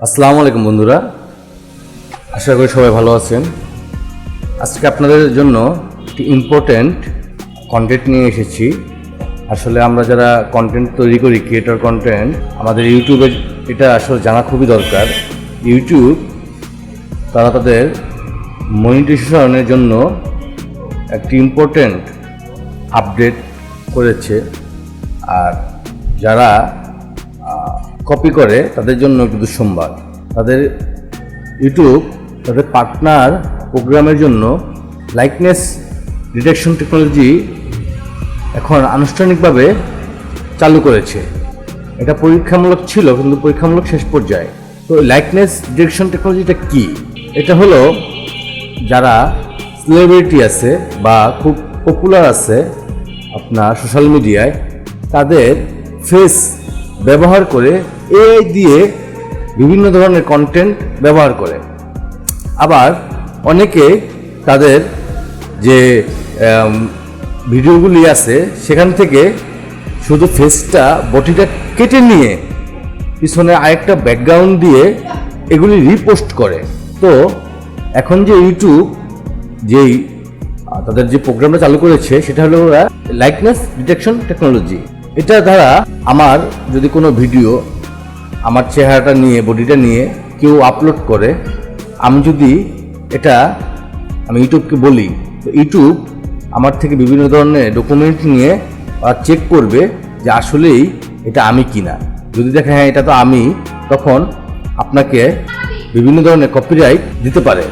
আসসালামু আলাইকুম বন্ধুরা, আশা করি সবাই ভালো আছেন। আজকে আপনাদের জন্য একটি ইম্পর্ট্যান্ট কন্টেন্ট নিয়ে এসেছি। আসলে আমরা যারা কন্টেন্ট তৈরি করি, ক্রিয়েটর কন্টেন্ট, আমাদের ইউটিউবে এটা আসলে জানা খুবই দরকার। ইউটিউব তারা তাদের মনিটাইজেশনের জন্য একটি ইম্পর্ট্যান্ট আপডেট করেছে, আর যারা কপি করে তাদের জন্য একটু দুঃসংবাদ। তাদের ইউটিউব তাদের পার্টনার প্রোগ্রামের জন্য লাইকনেস ডিটেকশন টেকনোলজি এখন আনুষ্ঠানিকভাবে চালু করেছে। এটা পরীক্ষামূলক ছিল, কিন্তু পরীক্ষামূলক শেষ পর্যায়ে। তো লাইকনেস ডিটেকশন টেকনোলজিটা কি? এটা হলো যারা সেলিব্রিটি আছে বা খুব পপুলার আছে আপনার সোশ্যাল মিডিয়ায়, তাদের ফেস ব্যবহার করে এআই দিয়ে বিভিন্ন ধরনের কন্টেন্ট ব্যবহার করে। আবার অনেকে তাদের যে ভিডিওগুলি আছে সেখান থেকে শুধু ফেসটা, বডিটা কেটে নিয়ে পিছনে আরেকটা ব্যাকগ্রাউন্ড দিয়ে এগুলি রিপোস্ট করে। তো এখন যে ইউটিউব যেই তাদের যে প্রোগ্রামটা চালু করেছে সেটা হলো লাইকনেস ডিটেকশন টেকনোলজি। এটা দ্বারা আমার যদি কোনো ভিডিও আমার চেহারাটা নিয়ে, বডিটা নিয়ে কেউ আপলোড করে, আমি যদি আমি ইউটিউবকে বলি, তো ইউটিউব আমার থেকে বিভিন্ন ধরনের ডকুমেন্ট নিয়ে চেক করবে যে আসলেই এটা আমি কিনা। যদি দেখে হ্যাঁ এটা তো আমি, তখন আপনাকে বিভিন্ন ধরনের কপিরাইট দিতে পারে।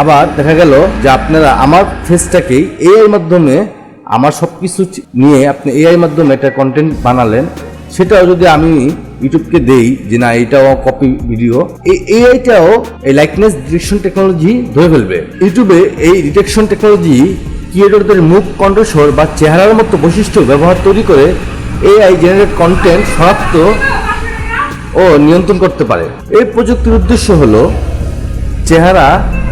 আবার দেখা গেল যে আপনারা আমার ফেসটাকেই এআই মাধ্যমে, আমার সব কিছু নিয়ে আপনি এআই মাধ্যমে একটা কন্টেন্ট বানালেন, সেটাও যদি আমি ইউটিউবকে দেই যে না এটাও কপি ভিডিও, এআইটাও এই লাইকনেস ডিটেকশন টেকনোলজি ধরে ফেলবে। ইউটিউবে এই ডিটেকশন টেকনোলজি ক্রিয়েটরদের মুখ, কণ্ঠস্বর বা চেহারার মতো বৈশিষ্ট্য ব্যবহার তৈরি করে এআই জেনারেট কন্টেন্ট শনাক্ত ও নিয়ন্ত্রণ করতে পারে। এই প্রযুক্তির উদ্দেশ্য হলো চেহারা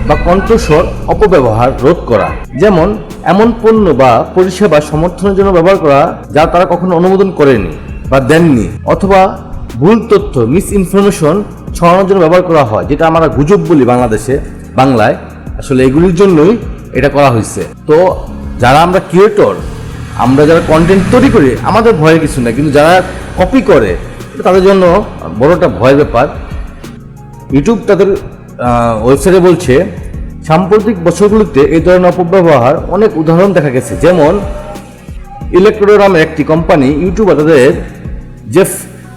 বা কণ্ঠস্বর অপব্যবহার রোধ করা, যেমন এমন পণ্য বা পরিষেবা সমর্থনের জন্য ব্যবহার করা যা তারা কখনো অনুমোদন করেনি বা দেননি, অথবা ভুল তথ্য, মিস ইনফরমেশন ছড়ানোর জন্য ব্যবহার করা হয়, যেটা আমরা গুজব বলি বাংলায়। আসলে এগুলির জন্যই এটা করা হয়েছে। তো যারা আমরা ক্রিয়েটর, আমরা যারা কন্টেন্ট তৈরি করি, আমাদের ভয়ের কিছু না, কিন্তু যারা কপি করে তাদের জন্য বড়টা ভয়ের ব্যাপার। ইউটিউব তাদের ওয়েবসাইটে বলছে সাম্প্রতিক বছরগুলিতে এই ধরনের অপব্যবহার অনেক উদাহরণ দেখা গেছে। যেমন ইলেকট্রো নামের একটি কোম্পানি ইউটিউবার তাদের জেফ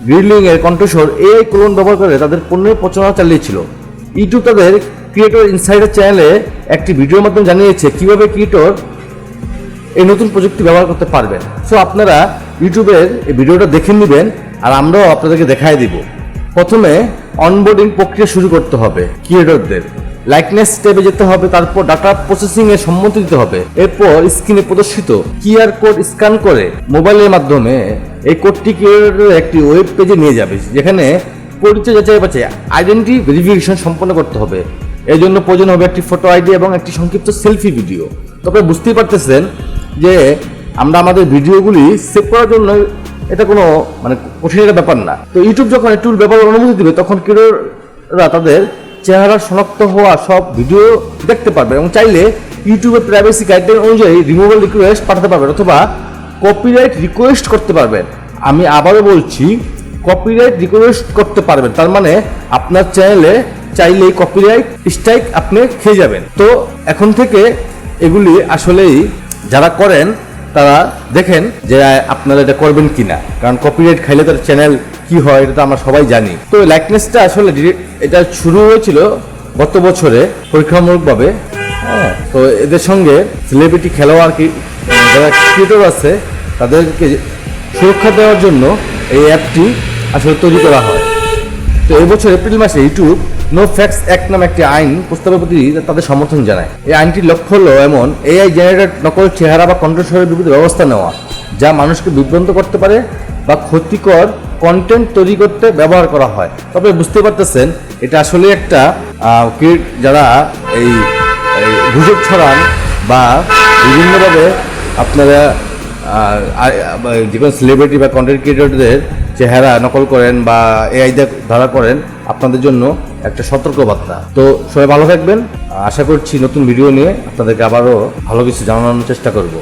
গ্রিলিং এর কণ্ঠস্বর এআই ক্লোন ব্যবহার করে তাদের পণ্যের প্রচারণা চালিয়েছিল। ইউটিউব তাদের ক্রিয়েটর ইনসাইডার চ্যানেলে একটি ভিডিওর মাধ্যমে জানিয়েছে কিভাবে ক্রিয়েটর এই নতুন প্রযুক্তি ব্যবহার করতে পারবেন। সো আপনারা ইউটিউবের এই ভিডিওটা দেখে নেবেন, আর আমরাও আপনাদেরকে দেখাই দিব। প্রথমে অনবোর্ডিং প্রক্রিয়া শুরু করতে হবে ক্রিয়েটরদের। লাইকনেস ট্যাবে যেতে হবে, তারপর ডাটা প্রসেসিং এর সম্মতি দিতে হবে। এরপর স্ক্রিনে প্রদর্শিত কিউআর কোড স্ক্যান করে মোবাইলের মাধ্যমে এই কোডটি ক্রিয়েটরের একটি ওয়েব পেজে নিয়ে যাবে, যেখানে পরিচয় যাচাই আইডেন্টি ভেরিফিকেশন সম্পন্ন করতে হবে। এর জন্য প্রয়োজন হবে একটি ফটো আইডি এবং একটি সংক্ষিপ্ত সেলফি ভিডিও। তবে বুঝতেই পারতেছেন যে আমরা আমাদের ভিডিওগুলি সেভ করার জন্য এটা কোনো কঠিন একটা ব্যাপার না। তো ইউটিউব যখন এই টুল ব্যবহারের অনুমতি দিবে, তখন ক্রিয়েটররা তাদের চেহারা শনাক্ত হওয়া সব ভিডিও দেখতে পারবে এবং চাইলে ইউটিউবের প্রাইভেসি গাইডলাইন অনুযায়ী রিমুভাল রিকোয়েস্ট পাঠাতে পারবেন অথবা কপিরাইট রিকোয়েস্ট করতে পারবেন। আমি আবারও বলছি, কপিরাইট রিকোয়েস্ট করতে পারবেন। তার মানে আপনার চ্যানেলে চাইলেই কপিরাইট স্ট্রাইক আপনি খেয়ে যাবেন। তো এখন থেকে এগুলি আসলেই যারা করেন তারা দেখেন যে আপনারা এটা করবেন কিনা, কারণ কপিরাইট খাইলে তার চ্যানেল কি হয় এটা তো আমরা সবাই জানি। তো লাইকনেসটা আসলে এটা শুরু হয়েছিল গত বছরে পরীক্ষামূলকভাবে। হ্যাঁ, তো এদের সঙ্গে সেলিব্রিটি, খেলোয়াড়, যারা ক্রিয়েটর আছে তাদেরকে সুরক্ষা দেওয়ার জন্য এই অ্যাপটি আসলে তৈরি করা হয়। তো এই বছর এপ্রিল মাসে ইউটিউব নো ফ্যাক্টস অ্যাক্ট নামে একটি আইন প্রস্তাবের প্রতি তাদের সমর্থন জানায়। এই আইনটির লক্ষ্য হলো এমন এআই জেনারেটেড নকল চেহারা বা কণ্ঠস্বরের বিরুদ্ধে ব্যবস্থা নেওয়া যা মানুষকে বিভ্রান্ত করতে পারে বা ক্ষতিকর কন্টেন্ট তৈরি করতে ব্যবহার করা হয়। তবে বুঝতে পারতেছেন এটা আসলে একটা যারা এই গুজব ছড়ান বা বিভিন্নভাবে আপনারা যে কোনো সেলিব্রিটি বা কন্টেন্ট ক্রিয়েটরদের চেহারা নকল করেন বা এআই দিয়ে ধরা করেন, আপনাদের জন্য একটা সতর্কবার্তা। তো সবাই ভালো থাকবেন। আশা করছি নতুন ভিডিও নিয়ে আপনাদেরকে আবারও ভালো কিছু জানানোর চেষ্টা করব।